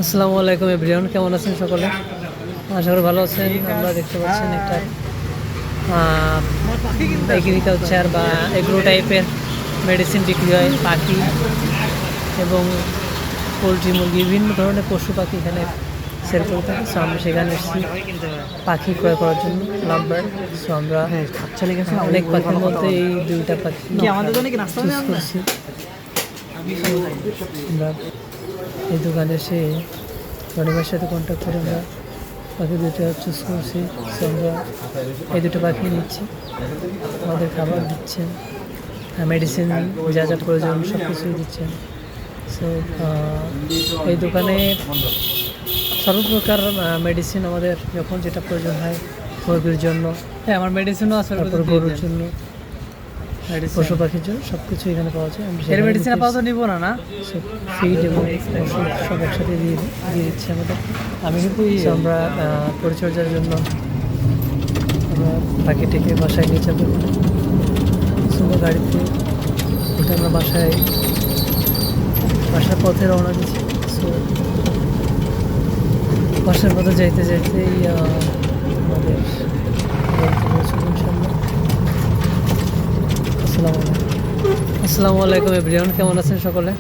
আসসালামু আলাইকুম এভরিওয়ান, কেমন আছেন সকলে? আশা করি ভালো আছেন। আমরা দেখতে পাচ্ছেন একটা এগ্রিকালচার বা এগ্রো টাইপের মেডিসিন বিক্রি হয়। পাখি এবং পোলট্রি, মুরগি, বিভিন্ন ধরনের পশু পাখি এখানে সেল করে থাকে। সো আমরা সেখানে এসেছি পাখি ক্রয় করার জন্য, লাভ বার্ড। সো আমরা অনেক পাখির মধ্যে এই দুইটা পাখি চুজ করছি। আমরা এই দোকানে এসে রনিমের সাথে কন্ট্যাক্ট করে আমরা পাখি দুটো চুজ করছি। সো আমরা এই দুটো পাখি নিচ্ছি, আমাদের খাবার দিচ্ছেন, মেডিসিন যা যা প্রয়োজন সব কিছুই দিচ্ছেন। সো এই দোকানে সর্বপ্রকার মেডিসিন আমাদের যখন যেটা প্রয়োজন হয়, মুরগির জন্য, হ্যাঁ আমার মেডিসিনও আছে, তারপর গরুর জন্য, পশু পাখির জন্য সব কিছু এখানে পাওয়া যায়। এর মেডিসিন আপাতত নিব না ফিড এবং ওষুধ সব একসাথে দিয়ে দিচ্ছে আমাদের। আমি কিন্তু আমরা পরিচর্যার জন্য আমরা পাখিটিকে বাসায় নিয়ে যাবো। সুন্দর গাড়িতে এটা আমরা বাসার পথে রওনা দিচ্ছি। সো বাসার পথে যাইতে যাইতেই আমাদের ইনশাল্লাহ। আসসালামু আলাইকুম এভরিওয়ান, কেমন আছেন সকলে?